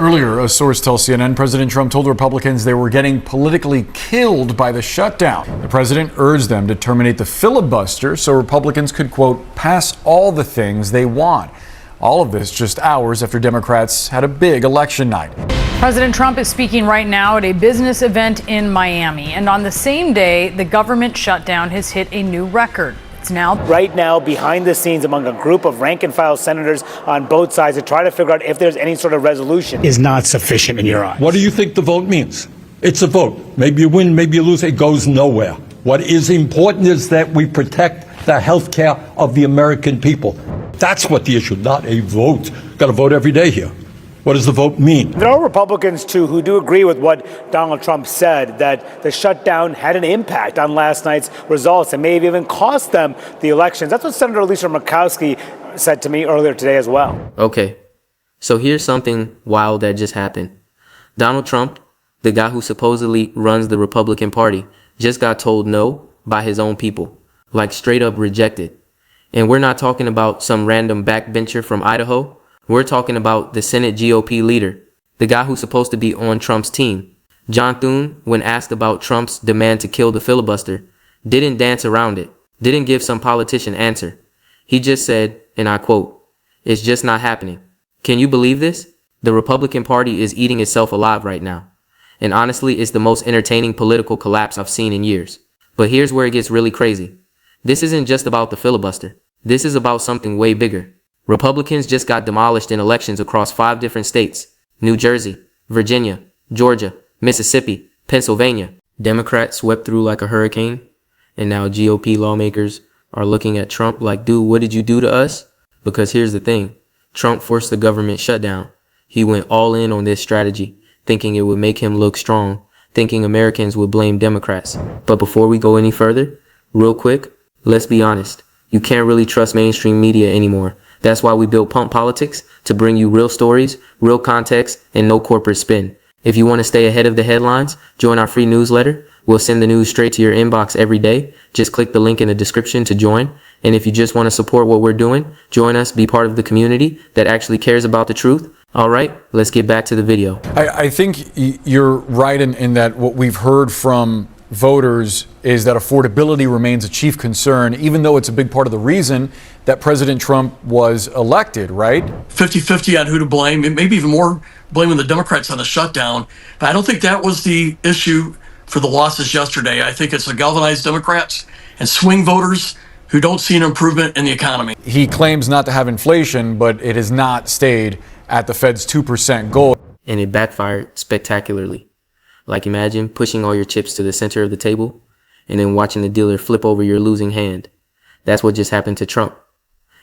Earlier, a source tells CNN President Trump told Republicans they were getting politically killed by the shutdown. The president urged them to terminate the filibuster so Republicans could, quote, pass all the things they want. All of this just hours after Democrats had a big election night. President Trump is speaking right now at a business event in Miami. And on the same day, the government shutdown has hit a new record. It's now right now behind the scenes among a group of rank and file senators on both sides to try to figure out if there's any sort of resolution. Is not sufficient in your eyes. What do you think the vote means? It's a vote. Maybe you win, maybe you lose. It goes nowhere. What is important is that we protect the health care of the American people. That's what the issue, not a vote. Got to vote every day here. What does the vote mean? There are Republicans, too, who do agree with what Donald Trump said, that the shutdown had an impact on last night's results and may have even cost them the elections. That's what Senator Lisa Murkowski said to me earlier today as well. Okay, so here's something wild that just happened. Donald Trump, the guy who supposedly runs the Republican Party, just got told no by his own people, like straight up rejected. And we're not talking about some random backbencher from Idaho. We're talking about the Senate GOP leader, the guy who's supposed to be on Trump's team. John Thune, when asked about Trump's demand to kill the filibuster, didn't dance around it, didn't give some politician answer. He just said, and I quote, "It's just not happening." Can you believe this? The Republican Party is eating itself alive right now. And honestly, it's the most entertaining political collapse I've seen in years. But here's where it gets really crazy. This isn't just about the filibuster. This is about something way bigger. Republicans just got demolished in elections across 5 different states: New Jersey, Virginia, Georgia, Mississippi, Pennsylvania. Democrats swept through like a hurricane, and now GOP lawmakers are looking at Trump like, dude, what did you do to us? Because here's the thing. Trump forced the government shutdown. He went all in on this strategy, thinking it would make him look strong, thinking Americans would blame Democrats. But before we go any further, real quick, let's be honest. You can't really trust mainstream media anymore. That's why we built Pump Politics, to bring you real stories, real context, and no corporate spin. If you want to stay ahead of the headlines, join our free newsletter. We'll send the news straight to your inbox every day. Just click the link in the description to join. And if you just want to support what we're doing, join us, be part of the community that actually cares about the truth. All right, let's get back to the video. I think you're right in that what we've heard from voters is that affordability remains a chief concern, even though it's a big part of the reason that President Trump was elected, right? 50-50 on who to blame, and maybe even more blaming the Democrats on the shutdown. But I don't think that was the issue for the losses yesterday. I think it's the galvanized Democrats and swing voters who don't see an improvement in the economy. He claims not to have inflation, but it has not stayed at the Fed's 2% goal. And it backfired spectacularly. Like, imagine pushing all your chips to the center of the table and then watching the dealer flip over your losing hand. That's what just happened to Trump.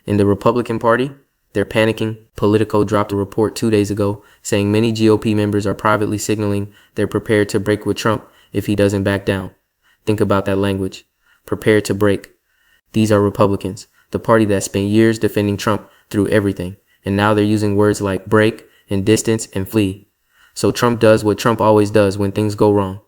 In the Republican Party, they're panicking. Politico dropped a report 2 days ago saying many GOP members are privately signaling they're prepared to break with Trump if he doesn't back down. Think about that language. Prepared to break. These are Republicans, the party that spent years defending Trump through everything. And now they're using words like break and distance and flee. So Trump does what Trump always does when things go wrong.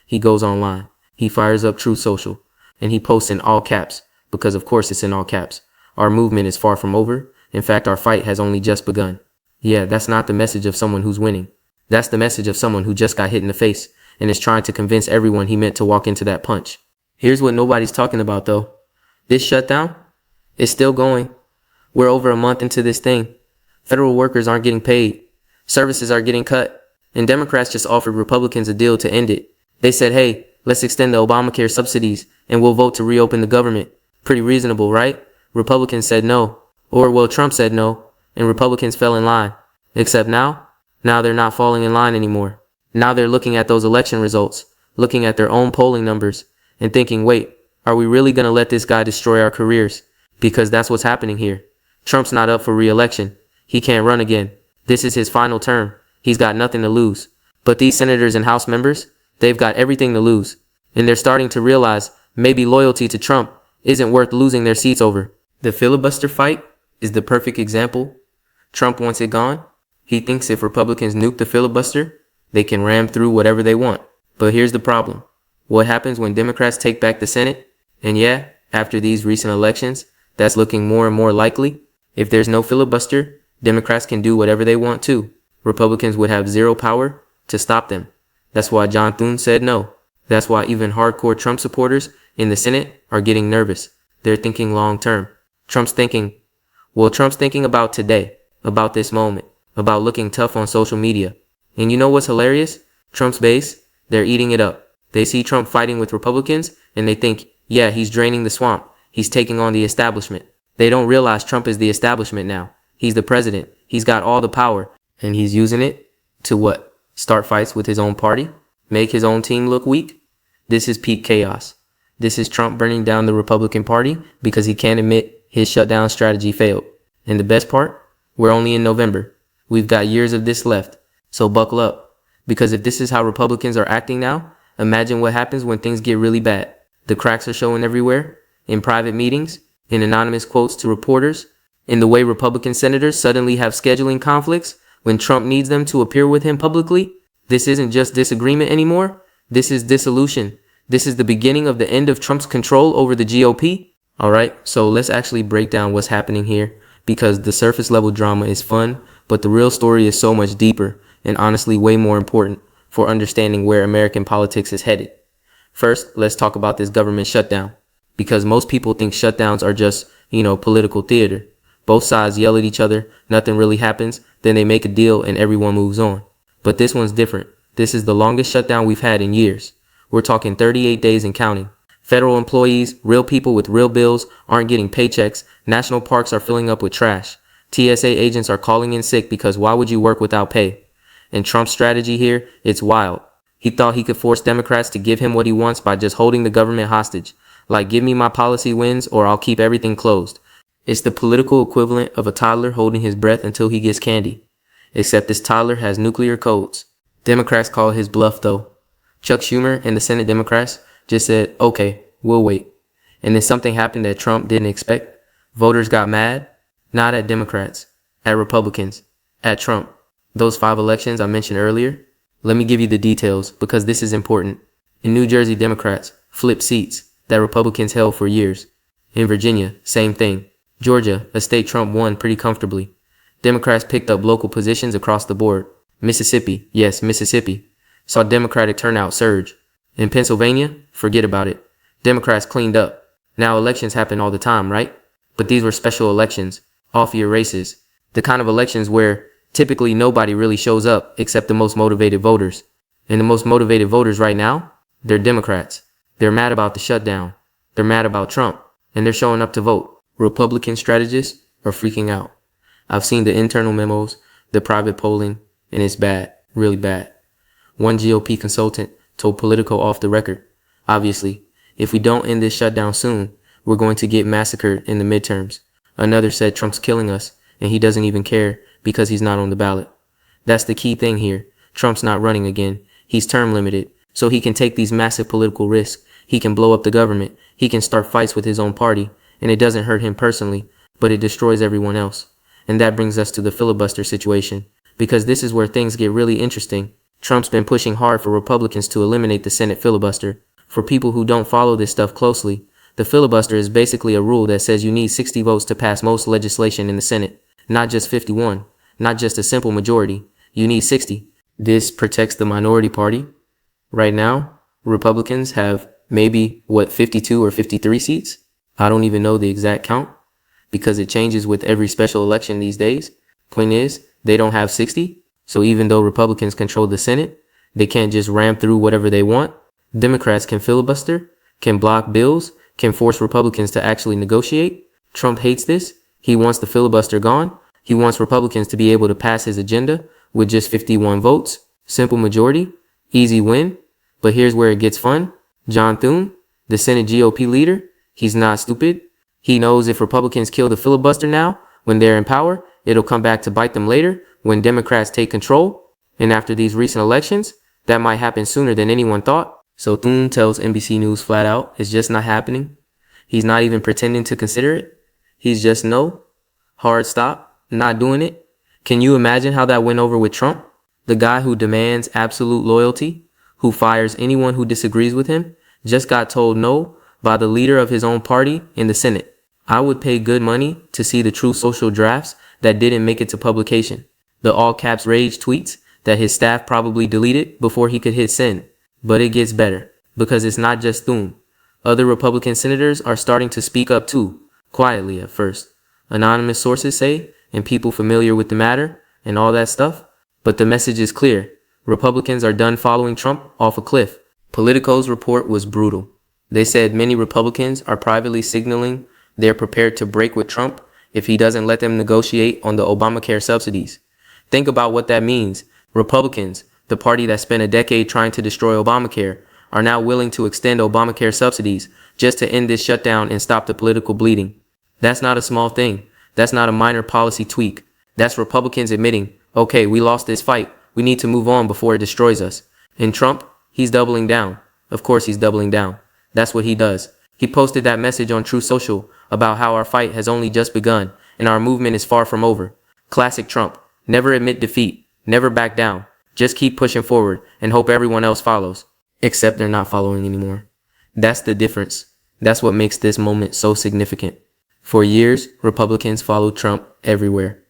He goes online. He fires up Truth Social. And he posts in all caps, because of course it's in all caps. Our movement is far from over. In fact, our fight has only just begun. Yeah, that's not the message of someone who's winning. That's the message of someone who just got hit in the face and is trying to convince everyone he meant to walk into that punch. Here's what nobody's talking about though. This shutdown is still going. We're over a month into this thing. Federal workers aren't getting paid. Services are getting cut. And Democrats just offered Republicans a deal to end it. They said, hey, let's extend the Obamacare subsidies and we'll vote to reopen the government. Pretty reasonable, right? Republicans said no. Or, well, Trump said no, and Republicans fell in line. Except now they're not falling in line anymore. Now they're looking at those election results, looking at their own polling numbers, and thinking, wait, are we really going to let this guy destroy our careers? Because that's what's happening here. Trump's not up for re-election. He can't run again. This is his final term. He's got nothing to lose. But these senators and House members, they've got everything to lose. And they're starting to realize maybe loyalty to Trump isn't worth losing their seats over. The filibuster fight is the perfect example. Trump wants it gone. He thinks if Republicans nuke the filibuster, they can ram through whatever they want. But here's the problem. What happens when Democrats take back the Senate? And yeah, after these recent elections, that's looking more and more likely. If there's no filibuster, Democrats can do whatever they want too. Republicans would have zero power to stop them. That's why John Thune said no. That's why even hardcore Trump supporters in the Senate are getting nervous. They're thinking long term. Trump's thinking about today, about this moment, about looking tough on social media. And you know what's hilarious? Trump's base, they're eating it up. They see Trump fighting with Republicans and they think, yeah, he's draining the swamp. He's taking on the establishment. They don't realize Trump is the establishment now. He's the president. He's got all the power. And he's using it to what? Start fights with his own party? Make his own team look weak? This is peak chaos. This is Trump burning down the Republican Party because he can't admit his shutdown strategy failed. And the best part? We're only in November. We've got years of this left. So buckle up. Because if this is how Republicans are acting now, imagine what happens when things get really bad. The cracks are showing everywhere, in private meetings, in anonymous quotes to reporters, in the way Republican senators suddenly have scheduling conflicts when Trump needs them to appear with him publicly. This isn't just disagreement anymore. This is dissolution. This is the beginning of the end of Trump's control over the GOP. All right, so let's actually break down what's happening here, because the surface level drama is fun, but the real story is so much deeper and honestly way more important for understanding where American politics is headed. First, let's talk about this government shutdown, because most people think shutdowns are just, political theater. Both sides yell at each other, nothing really happens, then they make a deal and everyone moves on. But this one's different. This is the longest shutdown we've had in years. We're talking 38 days and counting. Federal employees, real people with real bills, aren't getting paychecks. National parks are filling up with trash. TSA agents are calling in sick because why would you work without pay? And Trump's strategy here, it's wild. He thought he could force Democrats to give him what he wants by just holding the government hostage. Like, give me my policy wins or I'll keep everything closed. It's the political equivalent of a toddler holding his breath until he gets candy. Except this toddler has nuclear codes. Democrats call his bluff though. Chuck Schumer and the Senate Democrats just said, okay, we'll wait. And then something happened that Trump didn't expect. Voters got mad. Not at Democrats, at Republicans, at Trump. Those 5 elections I mentioned earlier. Let me give you the details because this is important. In New Jersey, Democrats flipped seats that Republicans held for years. In Virginia, same thing. Georgia, a state Trump won pretty comfortably. Democrats picked up local positions across the board. Mississippi, yes, Mississippi, saw Democratic turnout surge. In Pennsylvania, forget about it. Democrats cleaned up. Now elections happen all the time, right? But these were special elections, off-year races. The kind of elections where typically nobody really shows up except the most motivated voters. And the most motivated voters right now, they're Democrats. They're mad about the shutdown. They're mad about Trump. And they're showing up to vote. Republican strategists are freaking out. I've seen the internal memos, the private polling, and it's bad, really bad. One GOP consultant told Politico off the record, obviously, if we don't end this shutdown soon, we're going to get massacred in the midterms. Another said Trump's killing us, and he doesn't even care because he's not on the ballot. That's the key thing here. Trump's not running again. He's term limited, so he can take these massive political risks. He can blow up the government. He can start fights with his own party, and it doesn't hurt him personally, but it destroys everyone else. And that brings us to the filibuster situation, because this is where things get really interesting. Trump's been pushing hard for Republicans to eliminate the Senate filibuster. For people who don't follow this stuff closely, the filibuster is basically a rule that says you need 60 votes to pass most legislation in the Senate, not just 51, not just a simple majority. You need 60. This protects the minority party. Right now, Republicans have maybe, 52 or 53 seats? I don't even know the exact count because it changes with every special election these days. Point is, they don't have 60. So even though Republicans control the Senate, they can't just ram through whatever they want. Democrats can filibuster, can block bills, can force Republicans to actually negotiate. Trump hates this. He wants the filibuster gone. He wants Republicans to be able to pass his agenda with just 51 votes. Simple majority, easy win. But here's where it gets fun. John Thune, the Senate GOP leader, he's not stupid. He knows if Republicans kill the filibuster now, when they're in power, it'll come back to bite them later when Democrats take control. And after these recent elections, that might happen sooner than anyone thought. So Thune tells NBC News flat out, it's just not happening. He's not even pretending to consider it. He's just no, hard stop, not doing it. Can you imagine how that went over with Trump? The guy who demands absolute loyalty, who fires anyone who disagrees with him, just got told no by the leader of his own party in the Senate. I would pay good money to see the true social drafts that didn't make it to publication. The all caps rage tweets that his staff probably deleted before he could hit send. But it gets better, because it's not just Thune. Other Republican senators are starting to speak up too, quietly at first. Anonymous sources say, and people familiar with the matter, and all that stuff. But the message is clear. Republicans are done following Trump off a cliff. Politico's report was brutal. They said many Republicans are privately signaling they're prepared to break with Trump if he doesn't let them negotiate on the Obamacare subsidies. Think about what that means. Republicans, the party that spent a decade trying to destroy Obamacare, are now willing to extend Obamacare subsidies just to end this shutdown and stop the political bleeding. That's not a small thing. That's not a minor policy tweak. That's Republicans admitting, okay, we lost this fight. We need to move on before it destroys us. And Trump, he's doubling down. Of course he's doubling down. That's what he does. He posted that message on Truth Social about how our fight has only just begun and our movement is far from over. Classic Trump. Never admit defeat. Never back down. Just keep pushing forward and hope everyone else follows. Except they're not following anymore. That's the difference. That's what makes this moment so significant. For years, Republicans followed Trump everywhere.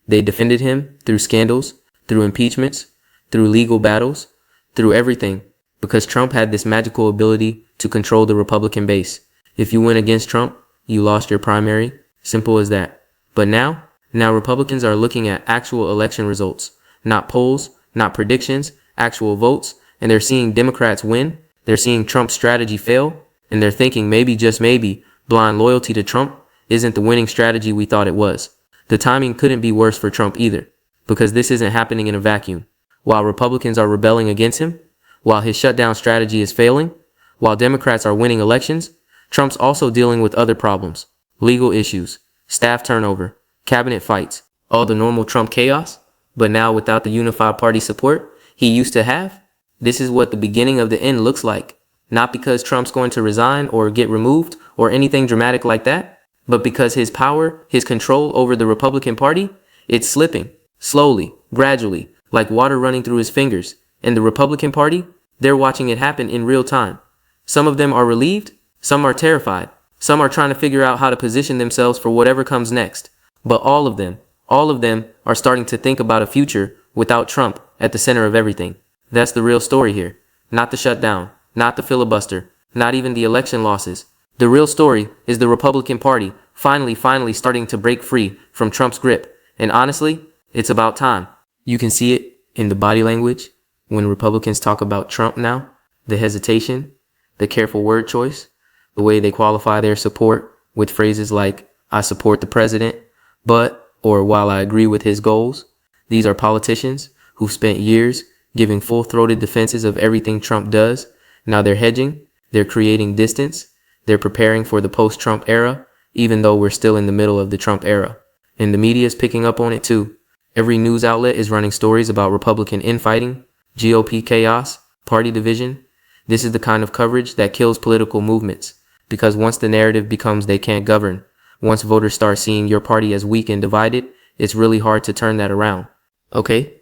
They defended him through scandals, through impeachments, through legal battles, through everything, because Trump had this magical ability to control the Republican base. If you went against Trump, you lost your primary. Simple as that. But now Republicans are looking at actual election results, not polls, not predictions, actual votes, and they're seeing Democrats win. They're seeing Trump's strategy fail, and they're thinking maybe, just maybe, blind loyalty to Trump isn't the winning strategy we thought it was. The timing couldn't be worse for Trump either, because this isn't happening in a vacuum. While Republicans are rebelling against him, while his shutdown strategy is failing, while Democrats are winning elections, Trump's also dealing with other problems, legal issues, staff turnover, cabinet fights, all the normal Trump chaos, but now without the unified party support he used to have. This is what the beginning of the end looks like. Not because Trump's going to resign or get removed or anything dramatic like that, but because his power, his control over the Republican Party, it's slipping, slowly, gradually, like water running through his fingers. And the Republican Party, they're watching it happen in real time. Some of them are relieved, some are terrified, some are trying to figure out how to position themselves for whatever comes next. But all of them are starting to think about a future without Trump at the center of everything. That's the real story here. Not the shutdown, not the filibuster, not even the election losses. The real story is the Republican Party finally starting to break free from Trump's grip. And honestly, it's about time. You can see it in the body language when Republicans talk about Trump now, the hesitation, the careful word choice, the way they qualify their support with phrases like, I support the president, but, or while I agree with his goals. These are politicians who've spent years giving full-throated defenses of everything Trump does. Now they're hedging, they're creating distance, they're preparing for the post-Trump era, even though we're still in the middle of the Trump era. And the media is picking up on it too. Every news outlet is running stories about Republican infighting, GOP chaos, party division. This is the kind of coverage that kills political movements, because once the narrative becomes they can't govern, once voters start seeing your party as weak and divided, it's really hard to turn that around. Okay?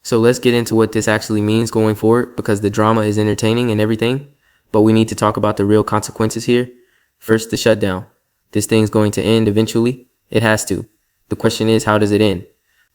So let's get into what this actually means going forward, because the drama is entertaining and everything, but we need to talk about the real consequences here. First, the shutdown. This thing's going to end eventually. It has to. The question is, how does it end?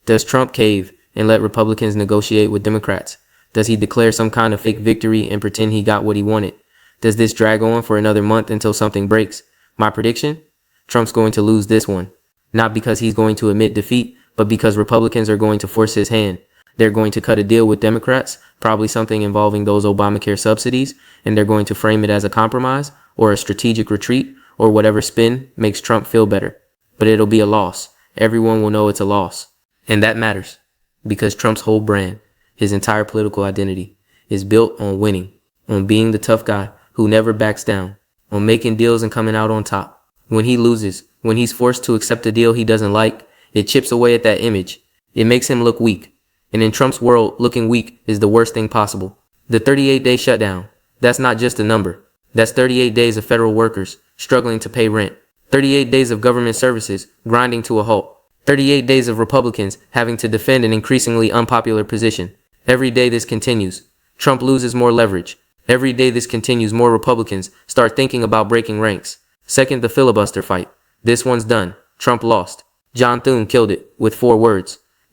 Does Trump cave and let Republicans negotiate with Democrats? Does he declare some kind of fake victory and pretend he got what he wanted? Does this drag on for another month until something breaks? My prediction? Trump's going to lose this one. Not because he's going to admit defeat, but because Republicans are going to force his hand. They're going to cut a deal with Democrats, probably something involving those Obamacare subsidies, and they're going to frame it as a compromise or a strategic retreat or whatever spin makes Trump feel better. But it'll be a loss. Everyone will know it's a loss. And that matters, because Trump's whole brand, his entire political identity, is built on winning, on being the tough guy who never backs down, on making deals and coming out on top. When he loses, when he's forced to accept a deal he doesn't like, it chips away at that image. It makes him look weak. And in Trump's world, looking weak is the worst thing possible. The 38-day shutdown, that's not just a number. That's 38 days of federal workers struggling to pay rent. 38 days of government services grinding to a halt. 38 days of Republicans having to defend an increasingly unpopular position. Every day this continues, Trump loses more leverage. Every day this continues, more Republicans start thinking about breaking ranks. Second, the filibuster fight. This one's done. Trump lost. John Thune killed it with 4 words.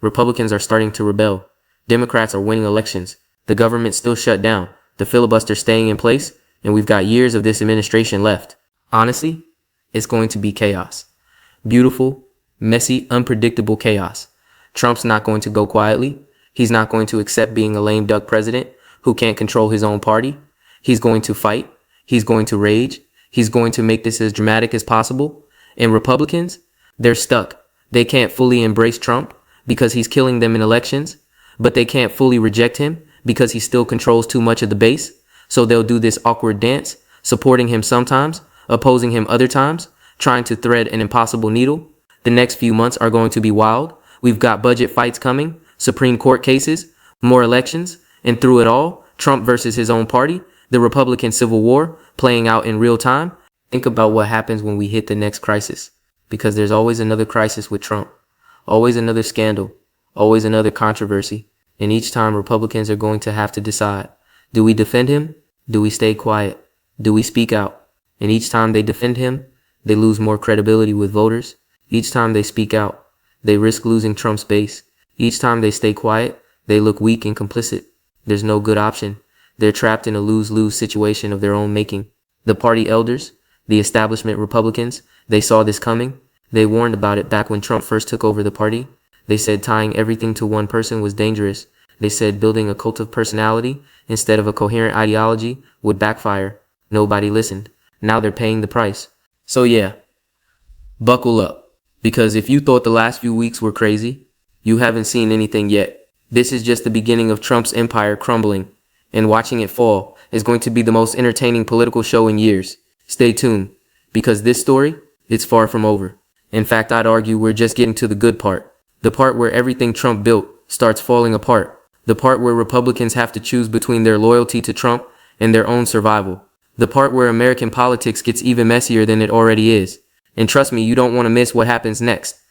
Republicans are starting to rebel. Democrats are winning elections. The government's still shut down. The filibuster staying in place. And we've got years of this administration left. Honestly, it's going to be chaos. Beautiful, messy, unpredictable chaos. Trump's not going to go quietly. He's not going to accept being a lame duck president who can't control his own party. He's going to fight. He's going to rage. He's going to make this as dramatic as possible. And Republicans, they're stuck. They can't fully embrace Trump because he's killing them in elections, but they can't fully reject him because he still controls too much of the base. So they'll do this awkward dance, supporting him sometimes, opposing him other times, trying to thread an impossible needle. The next few months are going to be wild. We've got budget fights coming, Supreme Court cases, more elections, and through it all, Trump versus his own party, the Republican Civil War playing out in real time. Think about what happens when we hit the next crisis, because there's always another crisis with Trump, always another scandal, always another controversy, and each time Republicans are going to have to decide, do we defend him? Do we stay quiet? Do we speak out? And each time they defend him, they lose more credibility with voters. Each time they speak out, they risk losing Trump's base. Each time they stay quiet, they look weak and complicit. There's no good option. They're trapped in a lose-lose situation of their own making. The party elders, the establishment Republicans, they saw this coming. They warned about it back when Trump first took over the party. They said tying everything to one person was dangerous. They said building a cult of personality instead of a coherent ideology would backfire. Nobody listened. Now they're paying the price. So yeah, buckle up. Because if you thought the last few weeks were crazy, you haven't seen anything yet. This is just the beginning of Trump's empire crumbling, and watching it fall is going to be the most entertaining political show in years. Stay tuned, because this story, it's far from over. In fact, I'd argue we're just getting to the good part. The part where everything Trump built starts falling apart. The part where Republicans have to choose between their loyalty to Trump and their own survival. The part where American politics gets even messier than it already is. And trust me, you don't want to miss what happens next.